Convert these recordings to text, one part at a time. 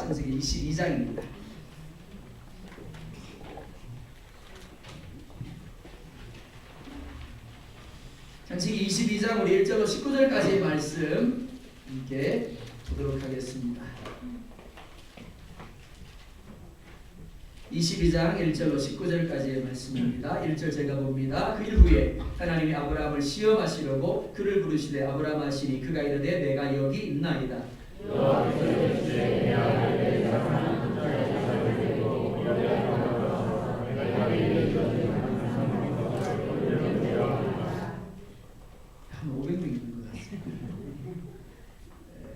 창세기 22장입니다. 창세기 22장 우리 1절로 19절까지의 말씀 함께 보도록 하겠습니다. 22장 1절로 19절까지의 말씀입니다. 1절 제가 봅니다. 그 일 후에 하나님이 아브라함을 시험하시려고 그를 부르시되 아브라함 하시니 그가 이르되 내가 여기 있나이다.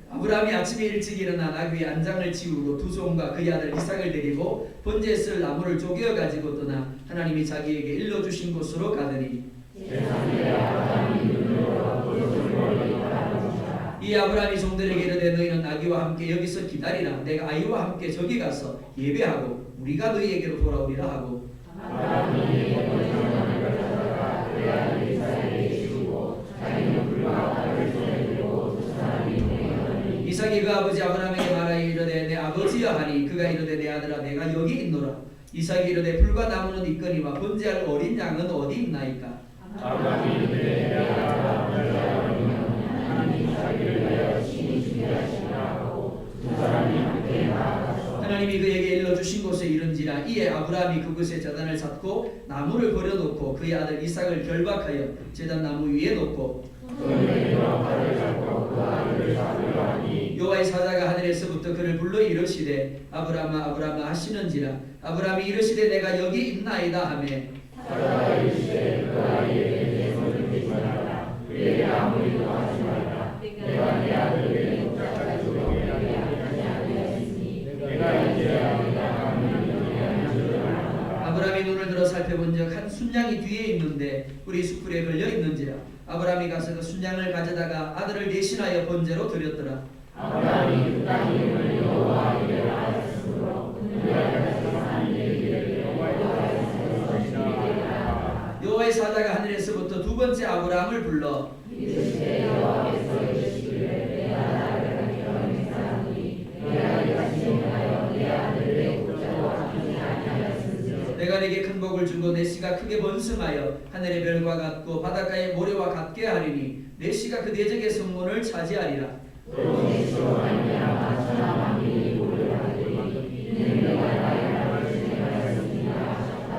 아브라함이 아침에 일찍 일어나 나귀의 안장을 지우고 두 종과 그의 아들 이삭을 데리고 번제에 쓸 나무를 쪼개어 가지고 떠나 하나님이 자기에게 일러주신 곳으로 가더니 이 아브라함이 종들에게 이르되 너희는 나귀와 함께 여기서 기다리라. 내가 아이와 함께 저기 가서 예배하고 우리가 너희에게로 돌아오리라 하고 이삭이 그 아버지 아브라함에게 말하여 이르되 내 아버지여 하니 그가 이르되 내 아들아 내가 여기 있노라. 이삭이 이르되 불과 나무는 있거니와 번제할 어린 양은 어디 있나이까. 아브라함이 이르되 하나님이 그에게 일러주신 곳에 이른지라. 이에 아브라함이 그곳에 제단을 쌓고 나무를 버려놓고 그의 아들 이삭을 결박하여 제단 나무 위에 놓고 여호와의 사자가 하늘에서부터 그를 불러 이르시되 아브라함아 아브라함아 하시는지라. 아브라함이 이르시되 내가 여기 있나이다 하매 사자가 이르시되 그 아이에게 내 손을 대지 말아라. 그에게 아무 일도 하지 말아라. 내가 내 아들에게 목자까지 주려고 하였으니 내가 이제야 아브라함이 눈을 들어 살펴본즉 한 순양이 뒤에 있는데 뿔이 수풀에 걸려 있는지라. 아브라함이 가서 그 순양을 가져다가 아들을 대신하여 번제로 드렸더라. 아브라함이 그 땅 이름을 여호와 이레라 하였으므로 여호와의 사자가 하늘에서부터 두 번째 아브라함을 불러 이르시되 여호와께서 이르시기를 내 아들을 기억하는 사람이 내 아들과 지행하여 내 아들의 목자로 아끼지 아니하였으니 내가 내게 큰 복을 주고 내 씨가 크게 번성하여 하늘의 별과 같고 바닷가의 모래와 같게 하리니 내 씨가 그 대적의 성문을 차지하리라. 또 내시로 말미암아 천하 만민이 복을 받으리니 이는 내가 나의 나라를 진행하였으니라 하셨다.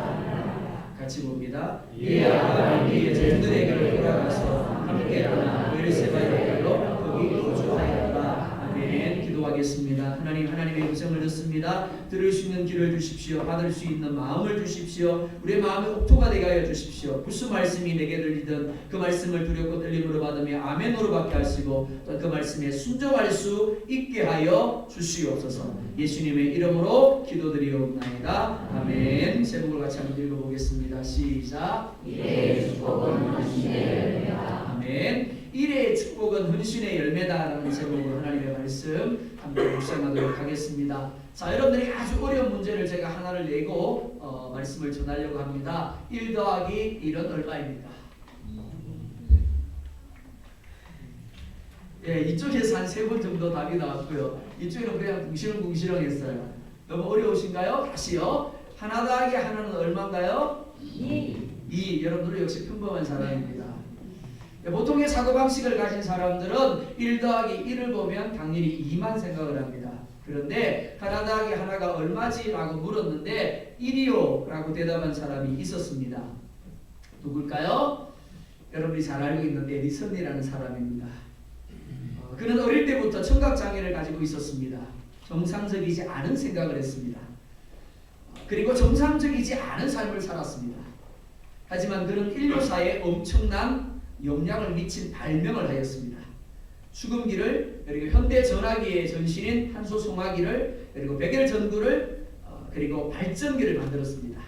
같이 봅니다. 이에 아브라함이 종들에게로 돌아가서 함께 떠나 베르세바에로 거기 거주하였다. 아멘. 기도하겠습니다. 하나님, 하나님의 음성을 듣습니다. 들을 수 있는 귀를 주십시오. 받을 수 있는 마음을 주십시오. 우리의 마음이 옥토가 되게 하여 주십시오. 무슨 말씀이 내게 들리든 그 말씀을 두렵고 떨림으로 받으며 아멘으로 받게 하시고 또 그 말씀에 순종할 수 있게 하여 주시옵소서. 예수님의 이름으로 기도드리옵나이다. 아멘. 제목을 같이 한번 읽어보겠습니다. 시작. 이레의 축복은 헌신의 열매다. 아멘. 이레의 축복은 헌신의 열매다라는 제목으로 하나님의 말씀 함께 묵상하도록 하겠습니다. 자, 여러분들이 아주 어려운 문제를 제가 하나를 내고 말씀을 전하려고 합니다. 1 더하기 1은 얼마입니까? 예, 이쪽에서 한 3번 정도 답이 나왔고요. 이쪽에는 그냥 궁시렁궁시렁했어요. 너무 어려우신가요? 다시요. 하나 더하기 하나는 얼마인가요? 2. 여러분들 역시 평범한 사람입니다. 보통의 사고방식을 가진 사람들은 1 더하기 1을 보면 당연히 2만 생각을 합니다. 그런데 하나 더하기 하나가 얼마지? 라고 물었는데 1이요 라고 대답한 사람이 있었습니다. 누굴까요? 여러분이 잘 알고 있는 에디슨이라는 사람입니다. 그는 어릴 때부터 청각장애를 가지고 있었습니다. 정상적이지 않은 생각을 했습니다. 그리고 정상적이지 않은 삶을 살았습니다. 하지만 그는 인류사에 엄청난 영향을 미친 발명을 하였습니다. 수금기를, 그리고 현대전화기의 전신인 한소송화기를, 그리고 백열전구를, 그리고 발전기를 만들었습니다.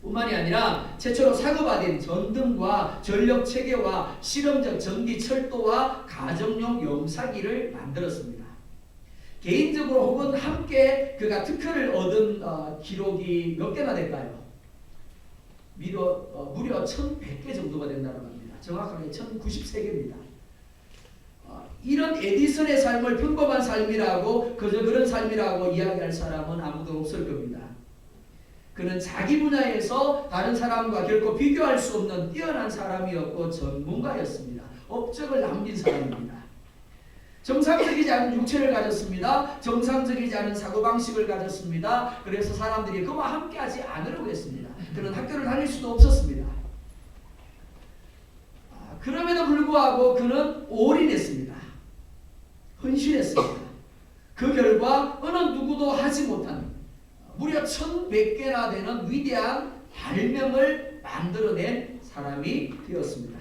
뿐만이 아니라 최초로 사고받은 전등과 전력체계와 실험적 전기 철도와 가정용 염사기를 만들었습니다. 개인적으로 혹은 함께 그가 특허를 얻은 기록이 몇 개나 될까요? 무려 1100개 정도가 된다고 합니다. 정확하게 1093개입니다. 이런 에디슨의 삶을 평범한 삶이라고 그저 그런 삶이라고 이야기할 사람은 아무도 없을 겁니다. 그는 자기 분야에서 다른 사람과 결코 비교할 수 없는 뛰어난 사람이었고 전문가였습니다. 업적을 남긴 사람입니다. 정상적이지 않은 육체를 가졌습니다. 정상적이지 않은 사고방식을 가졌습니다. 그래서 사람들이 그와 함께하지 않으려고 했습니다. 그는 학교를 다닐 수도 없었습니다. 그럼에도 불구하고 그는 올인했습니다. 헌신했습니다. 그 결과 어느 누구도 하지 못한 무려 1100개나 되는 위대한 발명을 만들어낸 사람이 되었습니다.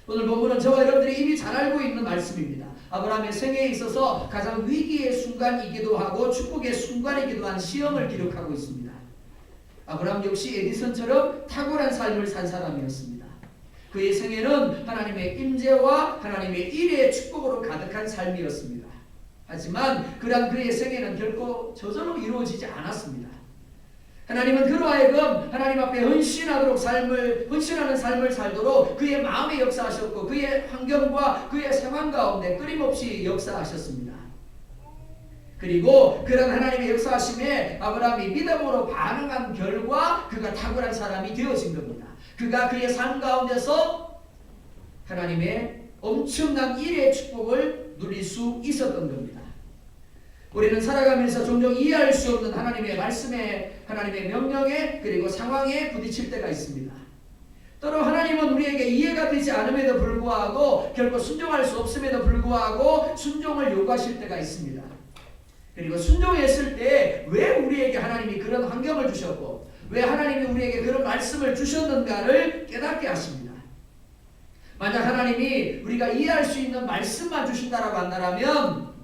오늘 본문은 저와 여러분들이 이미 잘 알고 있는 말씀입니다. 아브라함의 생애에 있어서 가장 위기의 순간이기도 하고 축복의 순간이기도 한 시험을 기록하고 있습니다. 아브라함 역시 에디슨처럼 탁월한 삶을 산 사람이었습니다. 그의 생애는 하나님의 임재와 하나님의 일의 축복으로 가득한 삶이었습니다. 하지만 그러한 그의 생애는 결코 저절로 이루어지지 않았습니다. 하나님은 그로 하여금 하나님 앞에 헌신하는 삶을 살도록 그의 마음에 역사하셨고 그의 환경과 그의 상황 가운데 끊임없이 역사하셨습니다. 그리고 그런 하나님의 역사하심에 아브라함이 믿음으로 반응한 결과 그가 탁월한 사람이 되어진 겁니다. 그가 그의 삶 가운데서 하나님의 엄청난 일의 축복을 누릴 수 있었던 겁니다. 우리는 살아가면서 종종 이해할 수 없는 하나님의 말씀에, 하나님의 명령에, 그리고 상황에 부딪힐 때가 있습니다. 때로 하나님은 우리에게 이해가 되지 않음에도 불구하고 결코 순종할 수 없음에도 불구하고 순종을 요구하실 때가 있습니다. 그리고 순종했을 때 왜 우리에게 하나님이 그런 환경을 주셨고 왜 하나님이 우리에게 그런 말씀을 주셨는가를 깨닫게 하십니다. 만약 하나님이 우리가 이해할 수 있는 말씀만 주신다라고 한다면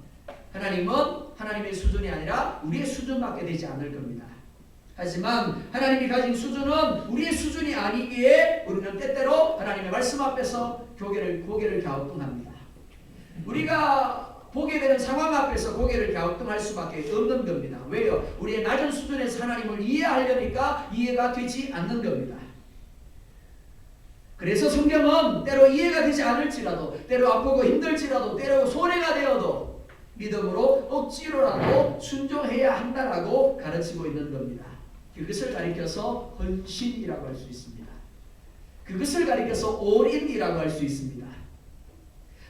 하나님은 하나님의 수준이 아니라 우리의 수준밖에 되지 않을 겁니다. 하지만 하나님이 가진 수준은 우리의 수준이 아니기에 우리는 때때로 하나님의 말씀 앞에서 고개를 갸우뚱합니다. 우리가 보게 되는 상황 앞에서 고개를 갸우뚱할 수밖에 없는 겁니다. 왜요? 우리의 낮은 수준에서 하나님을 이해하려니까 이해가 되지 않는 겁니다. 그래서 성경은 때로 이해가 되지 않을지라도 때로 아프고 힘들지라도 때로 손해가 되어도 믿음으로 억지로라도 순종해야 한다라고 가르치고 있는 겁니다. 그것을 가리켜서 헌신이라고 할 수 있습니다. 그것을 가리켜서 올인이라고 할 수 있습니다.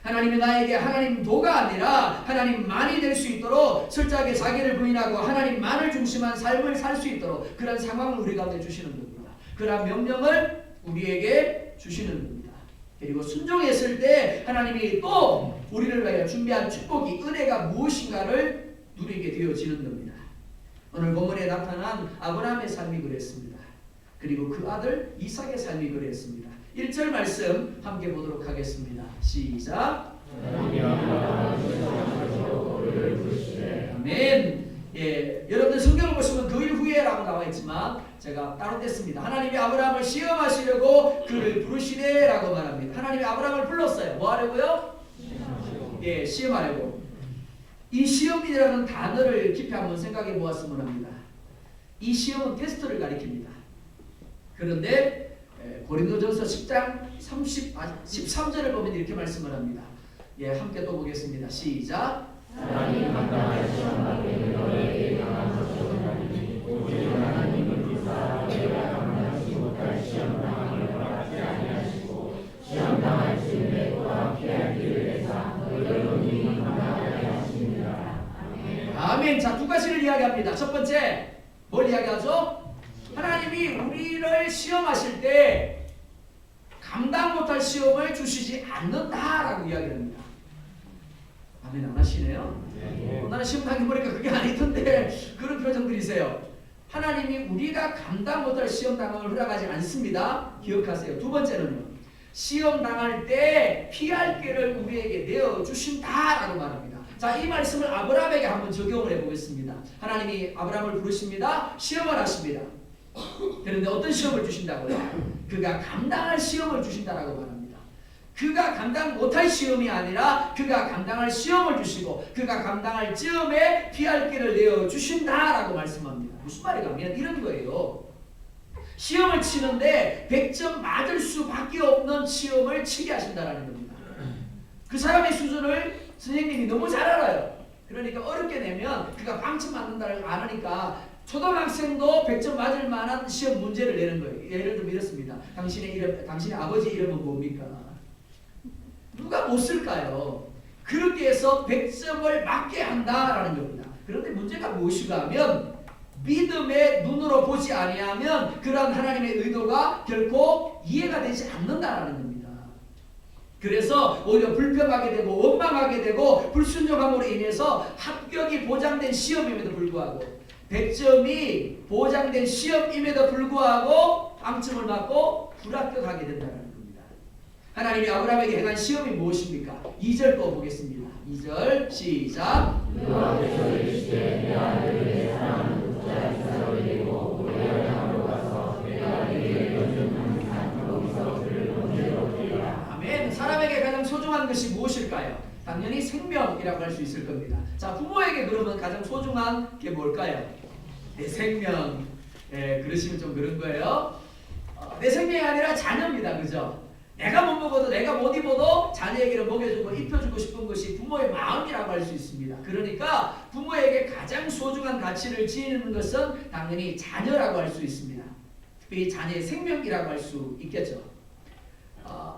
하나님이 나에게 하나님도가 아니라 하나님만이 될 수 있도록 철저하게 자기를 부인하고 하나님만을 중심한 삶을 살 수 있도록 그런 상황을 우리 가운데 주시는 겁니다. 그런 명령을 우리에게 주시는 겁니다. 그리고 순종했을 때 하나님이 또 우리를 위하여 준비한 축복이 은혜가 무엇인가를 누리게 되어지는 겁니다. 오늘 본문에 나타난 아브라함의 삶이 그랬습니다. 그리고 그 아들 이삭의 삶이 그랬습니다. 1절 말씀 함께 보도록 하겠습니다. 시작. 아멘. 예, 여러분들 성경을 보시면 그 일 후에라고 나와 있지만 제가 따로 뗐습니다. 하나님이 아브라함을 시험하시려고 그를 부르시네라고 말합니다. 하나님이 아브라함을 불렀어요. 뭐 하려고요? 예, 시험하려고. 이 시험이라는 단어를 깊이 한번 생각해 보았으면 합니다. 이 시험은 테스트를 가리킵니다. 그런데 고린도전서 10장 13절을 보면 이렇게 말씀을 합니다. 예, 함께 또 보겠습니다. 시작. 하나님 마땅한 시험 받기를 너에게 강한 것처럼 하리니 오직 하나님은 비사 내가 감당하지 못할 시험 당함을 허락하지 아니하시고 시험 당할 즈음에 또한 피할 길을 내사 너희를 능히 감당하게 하십니다. 아멘. 자, 두 가지를 이야기합니다. 첫 번째, 뭘 이야기하죠? 하나님이 우리를 시험하실 때 감당 못할 시험을 주시지 않는다라고 이야기합니다. 아멘 안 하시네요? 나는 시험 당해보니까 그게 아니던데 그런 표정들이세요. 하나님이 우리가 감당 못할 시험 당함을 허락하지 않습니다. 기억하세요. 두 번째는요. 시험 당할 때 피할 길을 우리에게 내어주신다라고 말합니다. 자, 이 말씀을 아브라함에게 한번 적용을 해보겠습니다. 하나님이 아브라함을 부르십니다. 시험을 하십니다. 그런데 어떤 시험을 주신다고요? 그가 감당할 시험을 주신다라고 말합니다. 그가 감당 못할 시험이 아니라 그가 감당할 시험을 주시고 그가 감당할 즈음에 피할 길을 내어주신다라고 말씀합니다. 무슨 말이냐면 이런 거예요. 시험을 치는데 100점 맞을 수밖에 없는 시험을 치게 하신다라는 겁니다. 그 사람의 수준을 선생님이 너무 잘 알아요. 그러니까 어렵게 내면 그가 방침 맞는다는 걸 아니까 초등학생도 100점 맞을 만한 시험 문제를 내는 거예요. 예를 들면 이렇습니다. 당신의 아버지 이름은 뭡니까? 누가 못 쓸까요? 그렇게 해서 100점을 맞게 한다라는 겁니다. 그런데 문제가 무엇인가 하면 믿음의 눈으로 보지 아니하면 그러한 하나님의 의도가 결코 이해가 되지 않는다라는 겁니다. 그래서 오히려 불평하게 되고 원망하게 되고 불순종함으로 인해서 합격이 보장된 시험임에도 불구하고 100점이 보장된 시험임에도 불구하고 빵점을 맞고 불합격하게 된다는 겁니다. 하나님이 아브라함에게 행한 시험이 무엇입니까? 2절 거 보겠습니다. 2절 시작. 여호와께서 이르시되 내 아들을 사랑하는 독자 이삭을 데리고 모리아 땅으로 가서 내가 네게 연습한 거기서 그를 번제로 드리라. 아멘. 사람에게 가장 소중한 것이 무엇일까요? 당연히 생명이라고 할 수 있을 겁니다. 자, 부모에게 그러면 가장 소중한 게 뭘까요? 내 생명. 그러시면 좀 그런 거예요. 내 생명이 아니라 자녀입니다. 그죠? 내가 못 먹어도 내가 못 입어도 자녀에게는 먹여주고 입혀주고 싶은 것이 부모의 마음이라고 할 수 있습니다. 그러니까 부모에게 가장 소중한 가치를 지니는 것은 당연히 자녀라고 할 수 있습니다. 특히 자녀의 생명이라고 할 수 있겠죠.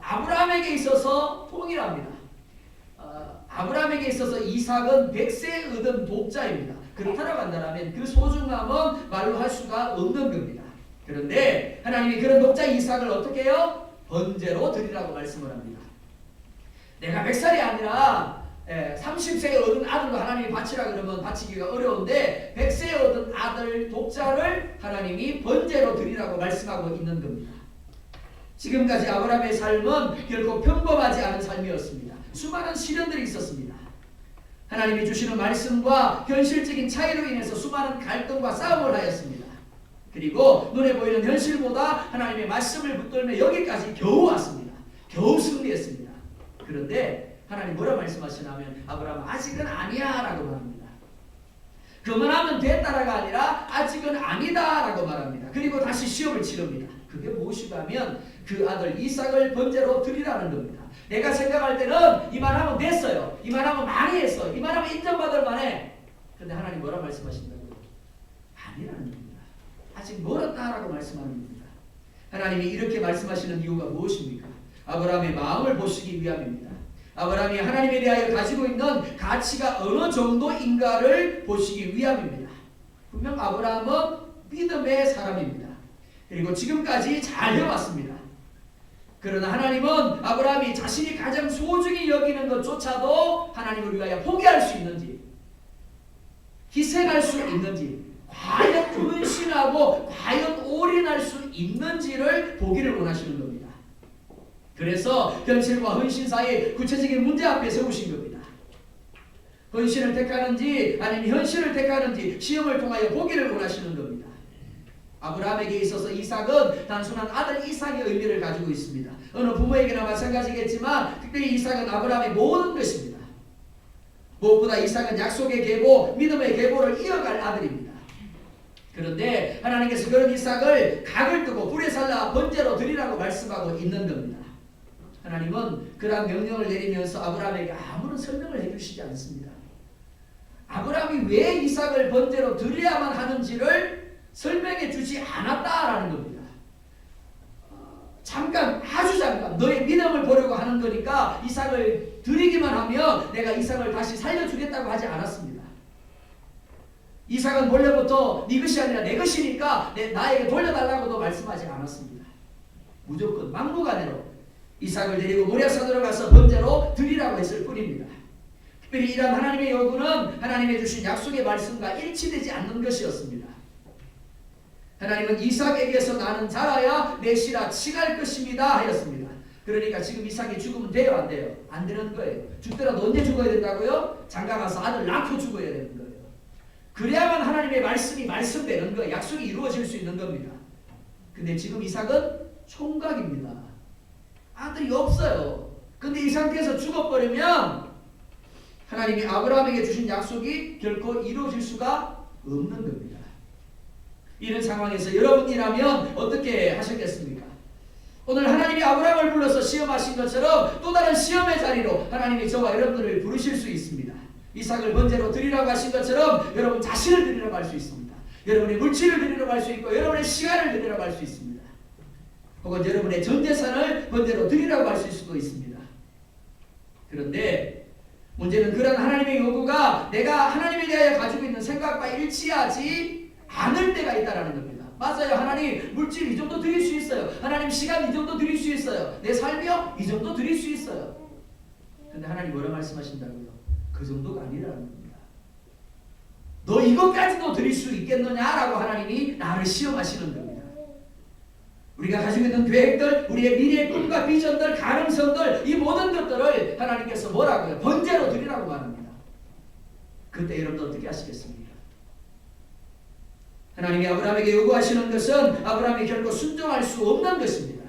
아브라함에게 있어서 동일합니다. 아브라함에게 있어서 이삭은 100세에 얻은 독자입니다. 그렇다고 한다면 그 소중함은 말로 할 수가 없는 겁니다. 그런데 하나님이 그런 독자 이삭을 어떻게 해요? 번제로 드리라고 말씀을 합니다. 내가 100살이 아니라 30세에 얻은 아들도 하나님이 바치라 그러면 바치기가 어려운데 100세에 얻은 아들 독자를 하나님이 번제로 드리라고 말씀하고 있는 겁니다. 지금까지 아브라함의 삶은 결코 평범하지 않은 삶이었습니다. 수많은 시련들이 있었습니다. 하나님이 주시는 말씀과 현실적인 차이로 인해서 수많은 갈등과 싸움을 하였습니다. 그리고 눈에 보이는 현실보다 하나님의 말씀을 붙들며 여기까지 겨우 왔습니다. 겨우 승리했습니다. 그런데 하나님 뭐라 말씀하시냐면 아브라함 아직은 아니야 라고 말합니다. 그만하면 됐다라가 아니라 아직은 아니다 라고 말합니다. 그리고 다시 시험을 치릅니다. 그게 무엇이냐면 그 아들 이삭을 번제로 드리라는 겁니다. 내가 생각할 때는 이만하면 됐어요. 이만하면 많이 했어. 이만하면 인정받을 만해. 그런데 하나님 뭐라 말씀하신다고요? 아니라는 겁니다. 아직 멀었다라고 말씀하는 겁니다. 하나님이 이렇게 말씀하시는 이유가 무엇입니까? 아브라함의 마음을 보시기 위함입니다. 아브라함이 하나님에 대하여 가지고 있는 가치가 어느 정도인가를 보시기 위함입니다. 분명 아브라함은 믿음의 사람입니다. 그리고 지금까지 잘 해왔습니다. 그러나 하나님은 아브라함이 자신이 가장 소중히 여기는 것조차도 하나님을 위하여 포기할 수 있는지, 희생할 수 있는지, 과연 헌신하고 과연 올인할 수 있는지를 보기를 원하시는 겁니다. 그래서 현실과 헌신 사이 구체적인 문제 앞에 세우신 겁니다. 헌신을 택하는지 아니면 현실을 택하는지 시험을 통하여 보기를 원하시는 겁니다. 아브라함에게 있어서 이삭은 단순한 아들 이삭의 의미를 가지고 있습니다. 어느 부모에게나 마찬가지겠지만 특별히 이삭은 아브라함의 모든 것입니다. 무엇보다 이삭은 약속의 계보, 믿음의 계보를 이어갈 아들입니다. 그런데 하나님께서 그런 이삭을 각을 뜨고 불에 살라 번제로 드리라고 말씀하고 있는 겁니다. 하나님은 그러한 명령을 내리면서 아브라함에게 아무런 설명을 해주시지 않습니다. 아브라함이 왜 이삭을 번제로 드려야만 하는지를 설명해 주지 않았다라는 겁니다. 잠깐, 아주 잠깐 너의 믿음을 보려고 하는 거니까 이삭을 드리기만 하면 내가 이삭을 다시 살려주겠다고 하지 않았습니다. 이삭은 본래부터 네 것이 아니라 내 것이니까 나에게 돌려달라고도 말씀하지 않았습니다. 무조건 막무가내로 이삭을 데리고 모리아산으로 가서 번제로 드리라고 했을 뿐입니다. 특별히 이러한 하나님의 요구는 하나님이 주신 약속의 말씀과 일치되지 않는 것이었습니다. 하나님은 이삭에게서 나는 자라야 내 씨라 치갈 것입니다 하였습니다. 그러니까 지금 이삭이 죽으면 돼요 안 돼요? 안 되는 거예요. 죽더라도 언제 죽어야 된다고요? 장가가서 아들 낳고 죽어야 되는 거예요. 그래야만 하나님의 말씀이 말씀되는 거예요. 약속이 이루어질 수 있는 겁니다. 근데 지금 이삭은 총각입니다. 아들이 없어요. 근데 이 상태에서 죽어버리면 하나님이 아브라함에게 주신 약속이 결코 이루어질 수가 없는 겁니다. 이런 상황에서 여러분이라면 어떻게 하셨겠습니까? 오늘 하나님이 아브라함을 불러서 시험하신 것처럼 또 다른 시험의 자리로 하나님이 저와 여러분들을 부르실 수 있습니다. 이삭을 번제로 드리라고 하신 것처럼 여러분 자신을 드리라고 할 수 있습니다. 여러분의 물질을 드리라고 할 수 있고 여러분의 시간을 드리라고 할 수 있습니다. 혹은 여러분의 전 재산을 번제로 드리라고 할 수도 있습니다. 그런데 문제는 그런 하나님의 요구가 내가 하나님에 대하여 가지고 있는 생각과 일치하지 않을 때가 있다는 겁니다. 맞아요. 하나님 물질 이 정도 드릴 수 있어요. 하나님 시간 이 정도 드릴 수 있어요. 내 삶이요? 이 정도 드릴 수 있어요. 근데 하나님 뭐라 말씀하신다고요? 그 정도가 아니라는 겁니다. 너 이것까지도 드릴 수 있겠느냐라고 하나님이 나를 시험하시는 겁니다. 우리가 가지고 있는 계획들, 우리의 미래의 꿈과 비전들, 가능성들 이 모든 것들을 하나님께서 뭐라고요? 번제로 드리라고 말합니다. 그때 여러분들 어떻게 하시겠습니까? 하나님이 아브라함에게 요구하시는 것은 아브라함이 결코 순종할 수 없는 것입니다.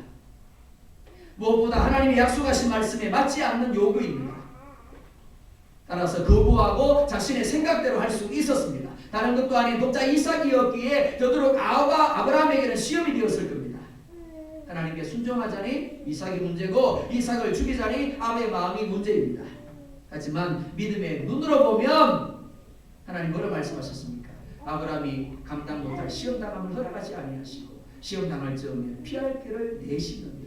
무엇보다 하나님이 약속하신 말씀에 맞지 않는 요구입니다. 따라서 거부하고 자신의 생각대로 할 수 있었습니다. 다른 것도 아닌 독자 이삭이었기에 되도록 아브라함에게는 시험이 되었을 겁니다. 하나님께 순종하자니 이삭이 문제고 이삭을 죽이자니 아브의 마음이 문제입니다. 하지만 믿음의 눈으로 보면 하나님 뭐라 말씀하셨습니까? 아브라함이 감당 못할 시험당함을 허락하지 아니하시고 시험당할 즈음에 피할 길을 내시느니라.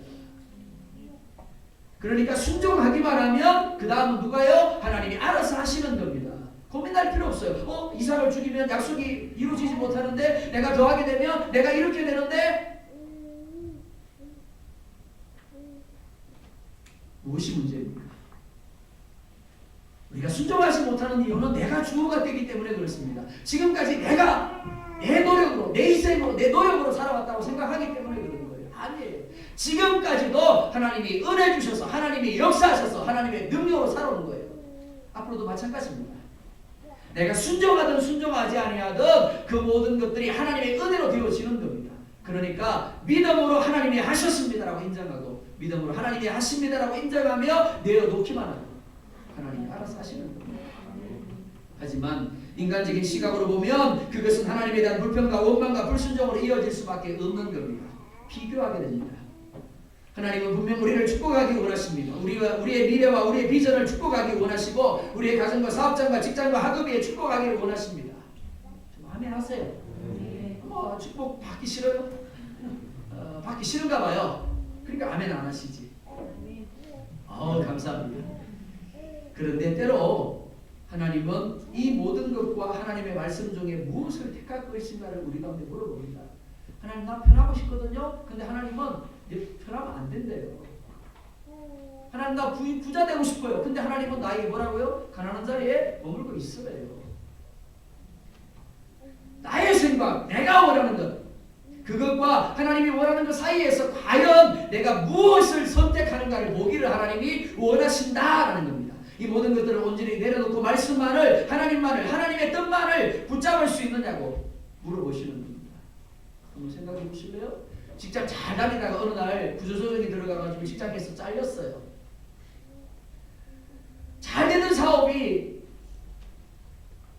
그러니까 순종하기만 하면 그 다음은 누가요? 하나님이 알아서 하시는 겁니다. 고민할 필요 없어요. 이삭을 죽이면 약속이 이루어지지 못하는데 내가 더하게 되면 내가 이렇게 되는데 무엇이 문제입니까? 우리가 순종하지 못하는 이유는 내가 주어가 되기 때문에 그렇습니다. 지금까지 내가 내 노력으로, 내 희생으로, 내 노력으로 살아왔다고 생각하기 때문에 그런 거예요. 아니에요. 지금까지도 하나님이 은혜 주셔서 하나님이 역사하셔서 하나님의 능력으로 살아오는 거예요. 앞으로도 마찬가지입니다. 내가 순종하든 순종하지 아니하든 그 모든 것들이 하나님의 은혜로 되어지는 겁니다. 그러니까 믿음으로 하나님이 하셨습니다라고 인정하고 믿음으로 하나님이 하십니다라고 인정하며 내어놓기만 하고 하나님이 알아서 하시는 겁니다. 하지만 인간적인 시각으로 보면 그것은 하나님에 대한 불평과 원망과 불순종으로 이어질 수밖에 없는 겁니다. 비교하게 됩니다. 하나님은 분명 우리를 축복하기 원하십니다. 우리의 미래와 우리의 비전을 축복하기 원하시고 우리의 가정과 사업장과 직장과 학업에 축복하기를 원하십니다. 좀 아멘 하세요. 축복 받기 싫어요? 받기 싫은가 봐요. 그러니까 아멘 안 하시지. 감사합니다. 그런데 때로 하나님은 이 모든 것과 하나님의 말씀 중에 무엇을 택할 것인가를 우리 가운데 물어봅니다. 하나님 나 편하고 싶거든요. 근데 하나님은 편하면 안 된대요. 하나님 나 부자 되고 싶어요. 근데 하나님은 나에게 뭐라고요? 가난한 자리에 머물고 있으래요. 나의 생각, 내가 원하는 것, 그것과 하나님이 원하는 것 사이에서 과연 내가 무엇을 선택하는가를 보기를 하나님이 원하신다라는 겁니다. 이 모든 것들을 온전히 내려놓고 말씀만을, 하나님만을, 하나님의 뜻만을 붙잡을 수 있느냐고 물어보시는 겁니다. 한번 생각해 보실래요? 직장 잘 다니다가 어느 날 구조조정이 들어가가지고 직장에서 잘렸어요. 잘 되는 사업이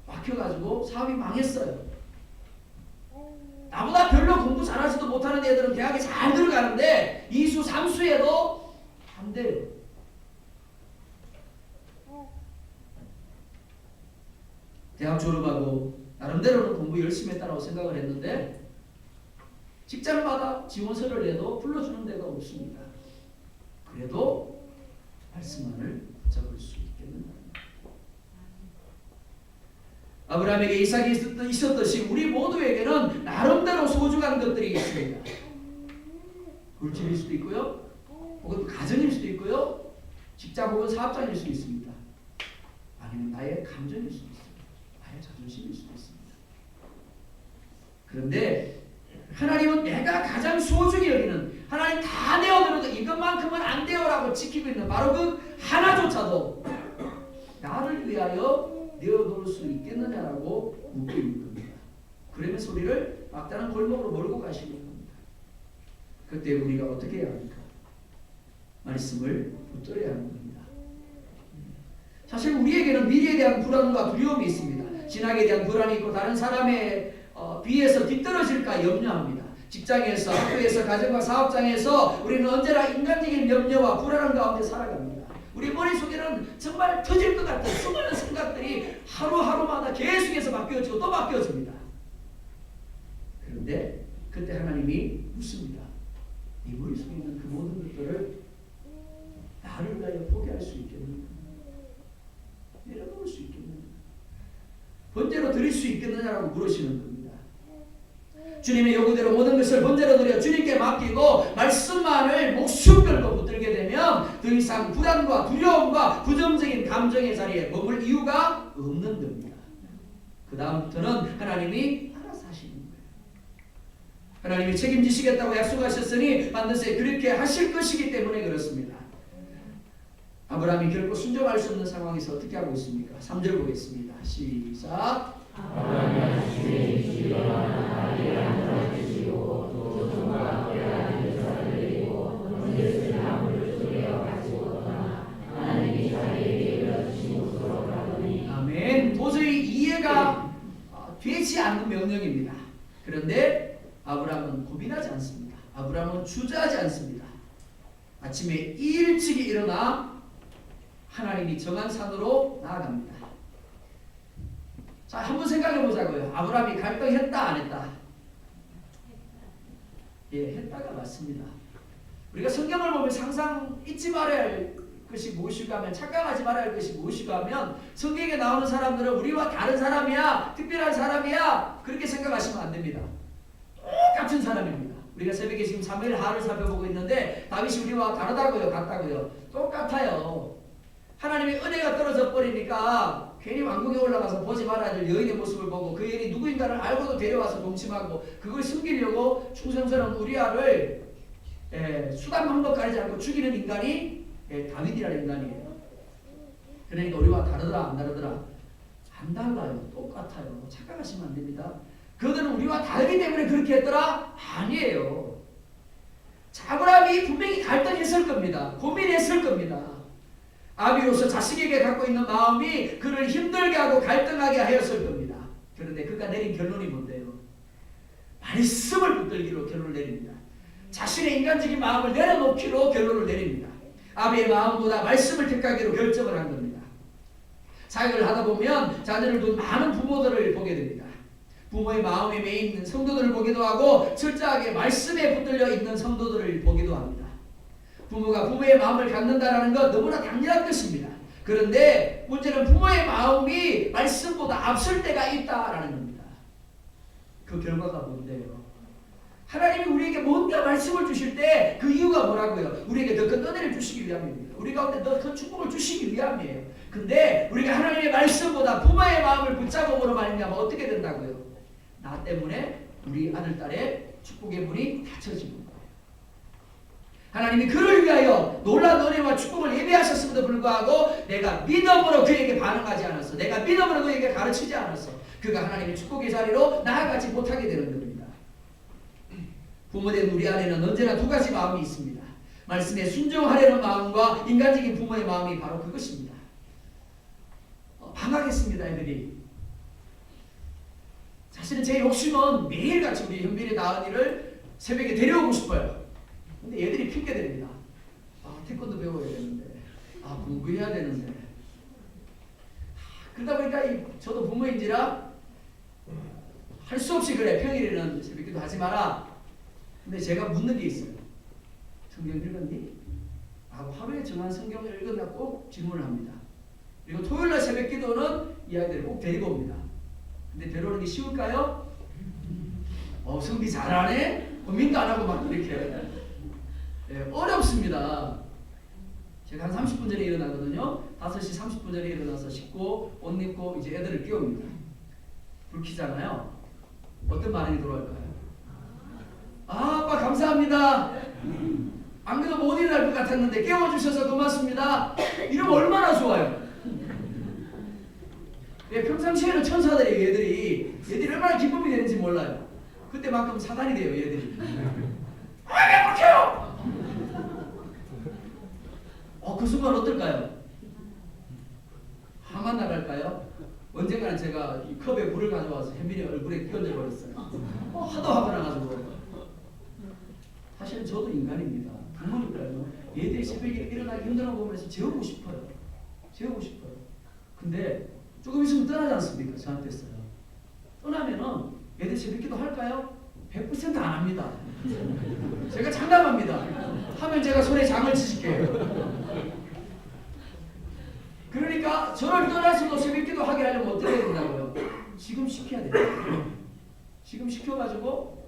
막혀가지고 사업이 망했어요. 나보다 별로 공부 잘하지도 못하는 애들은 대학에 잘 들어가는데 2수 3수에도 안 돼요. 대학 졸업하고 나름대로는 공부 열심히 했다고 생각을 했는데 직장마다 지원서를 내도 불러주는 데가 없습니다. 그래도 말씀만을 붙잡을 수 있겠는가? 아브라함에게 이삭이 있었듯이 우리 모두에게는 나름대로 소중한 것들이 있습니다. 물질일 수도 있고요. 혹은 가정일 수도 있고요. 직장 혹은 사업장일 수도 있습니다. 아니면 나의 감정일 수도 있습니다. 나의 자존심일 수도 있습니다. 그런데 하나님은 내가 가장 소중히 여기는 하나님 다 내어드려도 이것만큼은 안 돼요라고 지키고 있는 바로 그 하나조차도 나를 위하여 내어놓을 수 있겠느냐라고 묻고 있는 겁니다. 그러면서 우리를 막다른 골목으로 몰고 가시는 겁니다. 그때 우리가 어떻게 해야 합니까? 말씀을 붙들어야 하는 겁니다. 사실 우리에게는 미래에 대한 불안과 두려움이 있습니다. 신학에 대한 불안이 있고 다른 사람에 비해서 뒤떨어질까 염려합니다. 직장에서, 학교에서, 가정과 사업장에서 우리는 언제나 인간적인 염려와 불안한 가운데 살아갑니다. 우리 머릿속에는 정말 터질 것 같은 수많은 생각들이 하루하루마다 계속해서 바뀌어지고 또 바뀌어집니다. 그런데 그때 하나님이 묻습니다. 네 머릿속에 있는 그 모든 것들을 나를 위하여 포기할 수 있겠는가? 내려놓을 수 있겠는가? 번제로 드릴 수 있겠느냐라고 물으시는 겁니다. 주님의 요구대로 모든 것을 번제로 드려 주님께 맡기고 말씀만을 목숨 걸고 붙들게 되면 더 이상 불안과 두려움과 부정적인 감정의 자리에 머물 이유가 없는 겁니다. 그 다음부터는 하나님이 알아서 하시는 거예요. 하나님이 책임지시겠다고 약속하셨으니 반드시 그렇게 하실 것이기 때문에 그렇습니다. 아브라함이 결코 순종할 수 없는 상황에서 어떻게 하고 있습니까? 3절 보겠습니다. 시작. 아브라함이 하시되 일어나 나를 앉아주시고 또 종과 함께 하는 여자를 데리고 번제를 나무를 쪼개어 가지고 떠나 하나님이 자기에게 일러주신 곳으로 가더니 아멘. 도저히 이해가 되지 않는 명령입니다. 그런데 아브라함은 고민하지 않습니다. 아브라함은 주저하지 않습니다. 아침에 일찍이 일어나 하나님이 정한 산으로 나아갑니다. 자, 한번 생각해 보자고요. 아브라함이 갈등했다 안 했다? 예, 했다가 맞습니다. 우리가 성경을 보면 항상 잊지 말아야 할 것이 무엇이고 하면, 착각하지 말아야 할 것이 무엇이고 하면, 성경에 나오는 사람들은 우리와 다른 사람이야, 특별한 사람이야, 그렇게 생각하시면 안 됩니다. 똑같은 사람입니다. 우리가 새벽에 지금 사무엘 하를 살펴보고 있는데 다윗이 우리와 다르다고요, 같다고요? 똑같아요. 하나님의 은혜가 떨어져 버리니까 괜히 왕궁에 올라가서 보지 말아야 될 여인의 모습을 보고 그 여인이 누구인가를 알고도 데려와서 동침하고 그걸 숨기려고 충성스러운 우리아를 수단 방법 가리지 않고 죽이는 인간이 다윗이라는 인간이에요. 그러니까 우리와 다르더라 안 다르더라? 안 달라요. 똑같아요. 착각하시면 안 됩니다. 그들은 우리와 다르기 때문에 그렇게 했더라? 아니에요. 아브라함이 분명히 갈등했을 겁니다. 고민했을 겁니다. 아비로서 자식에게 갖고 있는 마음이 그를 힘들게 하고 갈등하게 하였을 겁니다. 그런데 그가 내린 결론이 뭔데요? 말씀을 붙들기로 결론을 내립니다. 자신의 인간적인 마음을 내려놓기로 결론을 내립니다. 아비의 마음보다 말씀을 택하기로 결정을 한 겁니다. 사역을 하다 보면 자녀를 둔 많은 부모들을 보게 됩니다. 부모의 마음에 매여 있는 성도들을 보기도 하고 철저하게 말씀에 붙들려 있는 성도들을 보기도 합니다. 부모가 부모의 마음을 갖는다는 것 너무나 당연한 것입니다. 그런데 문제는 부모의 마음이 말씀보다 앞설 때가 있다라는 겁니다. 그 결과가 뭔데요? 하나님이 우리에게 뭔가 말씀을 주실 때 그 이유가 뭐라고요? 우리에게 더 큰 은혜를 주시기 위함입니다. 우리 가운데 더 큰 축복을 주시기 위함이에요. 근데 우리가 하나님의 말씀보다 부모의 마음을 붙잡음으로 말미암아 어떻게 된다고요? 나 때문에 우리 아들, 딸의 축복의 문이 닫혀지는 거예요. 하나님이 그를 위하여 놀라운 은혜와 축복을 예비하셨음에도 불구하고 내가 믿음으로 그에게 반응하지 않았어. 내가 믿음으로 그에게 가르치지 않았어. 그가 하나님의 축복의 자리로 나아가지 못하게 되는 겁니다. 부모된 우리 안에는 언제나 두 가지 마음이 있습니다. 말씀에 순종하려는 마음과 인간적인 부모의 마음이 바로 그것입니다. 방학했습니다, 애들이. 사실은 제 욕심은 매일같이 우리 현빈이 나은이를 새벽에 데려오고 싶어요. 근데 애들이 핑계대립니다. 태권도 배워야 되는데, 공부해야 되는데. 그러다 보니까 저도 부모인지라 할 수 없이 그래, 평일에는 새벽기도 하지 마라. 근데 제가 묻는 게 있어요. 성경 읽었니? 하고 하루에 정한 성경을 읽었나 꼭 질문을 합니다. 그리고 토요일날 새벽기도는 이 아이들을 꼭 데리고 옵니다. 근데 데려오는 게 쉬울까요? 성비 잘하네? 고민도 안 하고 막 이렇게. 어렵습니다. 제가 한 30분 전에 일어나거든요. 5시 30분 전에 일어나서 씻고 옷 입고 이제 애들을 깨웁니다. 불 켜잖아요. 어떤 반응이 들어갈까요? 아빠 감사합니다. 안 그래도 못 일어날 것 같았는데 깨워주셔서 고맙습니다. 이러면 얼마나 좋아요. 평상시에는 천사들이에요. 얘들이 얼마나 기쁨이 되는지 몰라요. 그때만큼 사단이 돼요. 얘들이. 왜 못해요? 그 순간 어떨까요? 화만 나갈까요? 언젠가는 제가 이 컵에 물을 가져와서 현빈이 얼굴에 끼얹어 버렸어요. 하도 화가 나가지고 사실은 저도 인간입니다. 부모니까요. 애들이 새벽에 일어나기 힘들어 보면서 재우고 싶어요. 재우고 싶어요. 근데 조금 있으면 떠나지 않습니까? 저한테서요. 떠나면은 애들 새벽기도 할까요? 100% 안 합니다. 제가 장담합니다. 하면 제가 손에 장을 치실게요. 그러니까 저를 떠나서도 새벽기도 하게 하려면 어떻게 해야 된다고요? 지금 시켜야 돼요. 지금 시켜가지고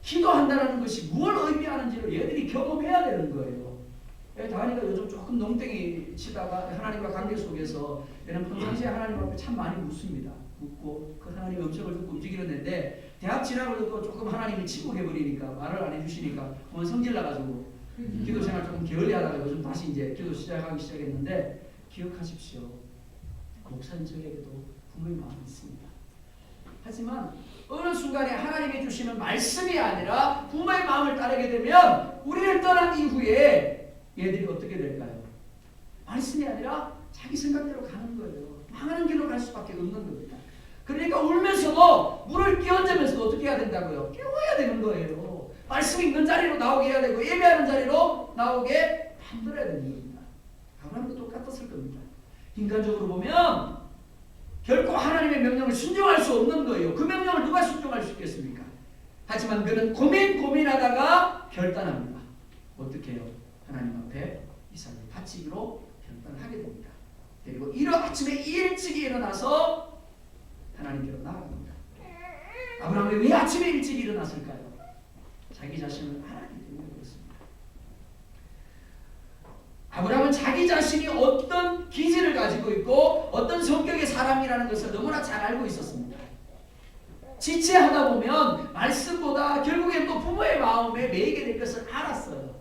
기도한다는 것이 무엇을 의미하는지를 얘들이 경험해야 되는 거예요. 다니가 요즘 조금 농땡이 치다가 하나님과 관계 속에서 얘는 평상시에 하나님 앞에 참 많이 묻습니다. 묻고 그 하나님의 음성을 듣고 움직이는데 대학 진학을 듣고 조금 하나님이 침묵해버리니까 말을 안 해주시니까 오늘 성질 나가지고 기도 생활 조금 게을리하다가 요즘 다시 이제 기도 시작하기 시작했는데 기억하십시오. 목사님 저에게도 부모의 마음이 있습니다. 하지만 어느 순간에 하나님이 주시는 말씀이 아니라 부모의 마음을 따르게 되면 우리를 떠난 이후에 얘들이 어떻게 될까요? 말씀이 아니라 자기 생각대로 가는 거예요. 망하는 길로 갈 수밖에 없는 겁니다. 그러니까 울면서도 물을 끼얹으면서도 어떻게 해야 된다고요? 깨워야 되는 거예요. 말씀이 있는 자리로 나오게 해야 되고 예배하는 자리로 나오게 만들어야 되는 겁니다. 아브라함도 똑같았을 겁니다. 인간적으로 보면 결코 하나님의 명령을 순종할 수 없는 거예요. 그 명령을 누가 순종할 수 있겠습니까? 하지만 그는 고민하다가 결단합니다. 어떻게 해요? 하나님 앞에 이삭을 바치기로 결단을 하게 됩니다. 그리고 아침에 일찍 일어나서 하나님께로 나아갑니다. 아브라함이 왜 아침에 일찍 일어났을까요? 자기 자신을 알았기 때문에 그렇습니다. 아브라함은 자기 자신이 어떤 기질을 가지고 있고 어떤 성격의 사람이라는 것을 너무나 잘 알고 있었습니다. 지체하다 보면 말씀보다 결국엔 또 부모의 마음에 매이게 될 것을 알았어요.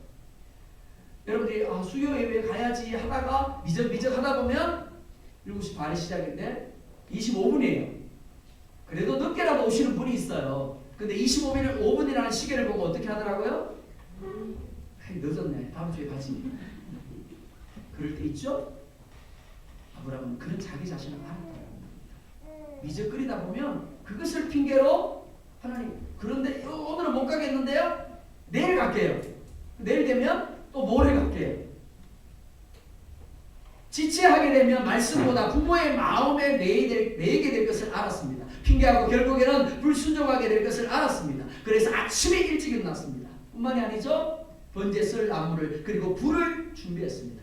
여러분들이 수요 예배 가야지 하다가 미적미적 하다 보면 7시 반에 시작인데 25분이에요. 그래도 늦게라도 오시는 분이 있어요. 근데 25분이라는 시계를 보고 어떻게 하더라고요? 늦었네. 다음 주에 가지. 그럴 때 있죠? 아브라함은 그런 자기 자신을 알았다. 미적거리다 보면 그것을 핑계로 하나님 그런데 오늘은 못 가겠는데요? 내일 갈게요. 내일 되면 또 모레 갈게요. 지체하게 되면 말씀보다 부모의 마음에 매이게 될 것을 알았습니다. 핑계하고 결국에는 불순종하게 될 것을 알았습니다. 그래서 아침에 일찍 일어났습니다. 뿐만이 아니죠. 번제 쓸 나무를 그리고 불을 준비했습니다.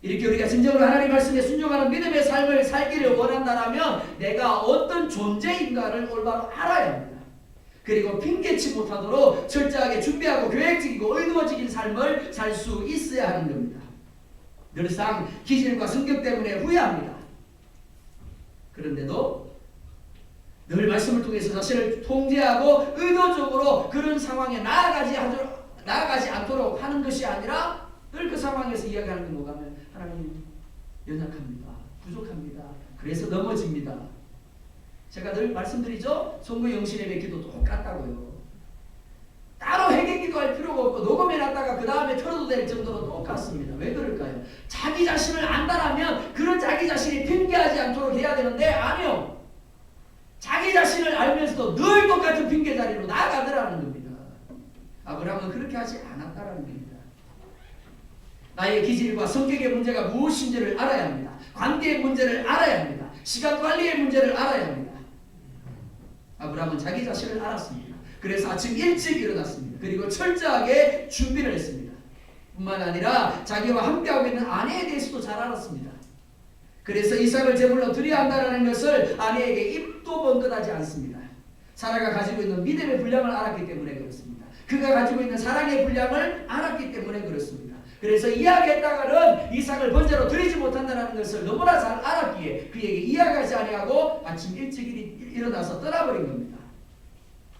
이렇게 우리가 진정으로 하나님 말씀에 순종하는 믿음의 삶을 살기를 원한다면 내가 어떤 존재인가를 올바로 알아야 합니다. 그리고 핑계치 못하도록 철저하게 준비하고 계획적이고 의도적인 삶을 살 수 있어야 하는 겁니다. 늘상 기질과 성격 때문에 후회합니다. 그런데도 늘 말씀을 통해서 자신을 통제하고 의도적으로 그런 상황에 나아가지 않도록 하는 것이 아니라 늘 그 상황에서 이야기하는 게 뭐냐면 하나님 연약합니다. 부족합니다. 그래서 넘어집니다. 제가 늘 말씀드리죠. 송구 영신의 기도 똑같다고요. 따로 회개 기도할 필요가 없고 녹음해놨다가 그 다음에 틀어도 될 정도로 똑같습니다. 왜 그럴까요? 자기 자신을 안다라면 그런 자기 자신이 핑계하지 않도록 해야 되는데 아니요. 자기 자신을 알면서도 늘 똑같은 핑계 자리로 나아가더라는 겁니다. 아브라함은 그렇게 하지 않았다라는 겁니다. 나의 기질과 성격의 문제가 무엇인지를 알아야 합니다. 관계의 문제를 알아야 합니다. 시간 관리의 문제를 알아야 합니다. 아브라함은 자기 자신을 알았습니다. 그래서 아침 일찍 일어났습니다. 그리고 철저하게 준비를 했습니다. 뿐만 아니라 자기와 함께하고 있는 아내에 대해서도 잘 알았습니다. 그래서 이삭을 제물로 드려야 한다는 것을 아내에게 입도 번긋하지 않습니다. 사라가 가지고 있는 믿음의 분량을 알았기 때문에 그렇습니다. 그가 가지고 있는 사랑의 분량을 알았기 때문에 그렇습니다. 그래서 이야기했다가는 이삭을 번제로 드리지 못한다는 것을 너무나 잘 알았기에 그에게 이야기하지 아니하고 아침 일찍 일어나서 떠나버린 겁니다.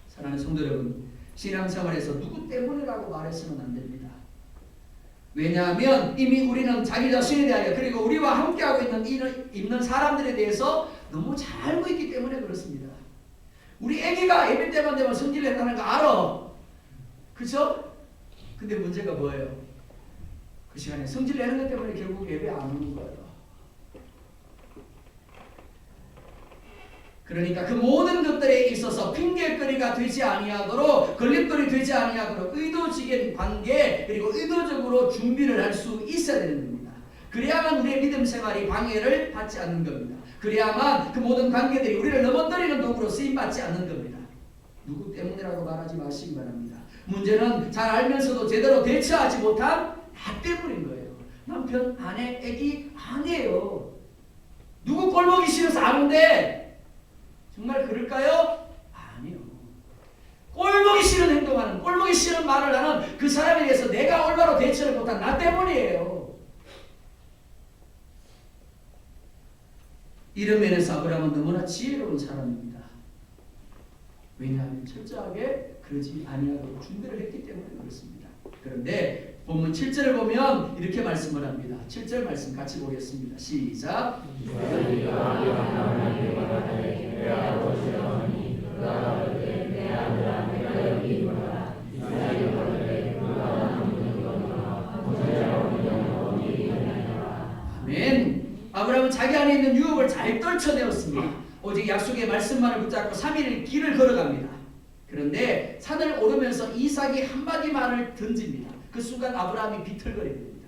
사랑하는 성도 여러분, 신앙생활에서 누구 때문이라고 말해서는 안 됩니다. 왜냐하면 이미 우리는 자기 자신에 대하여 그리고 우리와 함께하고 있는 사람들에 대해서 너무 잘 알고 있기 때문에 그렇습니다. 우리 애기가 예배 때만 되면 성질낸다는 거 알아. 그렇죠? 근데 문제가 뭐예요? 그 시간에 성질 내는 것 때문에 결국 예배 안 오는 거예요. 그러니까 그 모든 것들에 있어서 핑계거리가 되지 아니하도록 걸림돌이 되지 아니하도록 의도적인 관계 그리고 의도적으로 준비를 할 수 있어야 되는 겁니다. 그래야만 우리의 믿음 생활이 방해를 받지 않는 겁니다. 그래야만 그 모든 관계들이 우리를 넘어뜨리는 도구로 쓰임받지 않는 겁니다. 누구 때문이라고 말하지 마시기 바랍니다. 문제는 잘 알면서도 제대로 대처하지 못한 나 때문인 거예요. 남편, 아내, 애기 아니에요. 누구 꼴보기 싫어서 아는데 정말 그럴까요? 아니요. 꼴보기 싫은 행동하는, 꼴보기 싫은 말을 하는 그 사람에 대해서 내가 올바로 대처를 못한 나 때문이에요. 이런 면에서 아브라함은 너무나 지혜로운 사람입니다. 왜냐하면 철저하게 그러지 아니하도록 준비를 했기 때문에 그렇습니다. 그런데 본문 7절을 보면 이렇게 말씀을 합니다. 7절 말씀 같이 보겠습니다. 시작. 아멘. 아브라함은 자기 안에 있는 유혹을 잘 떨쳐내었습니다. 오직 약속의 말씀만을 붙잡고 3일 길을 걸어갑니다. 그런데 산을 오르면서 이삭이 한마디 말을 던집니다. 그 순간 아브라함이 비틀거리게 됩니다.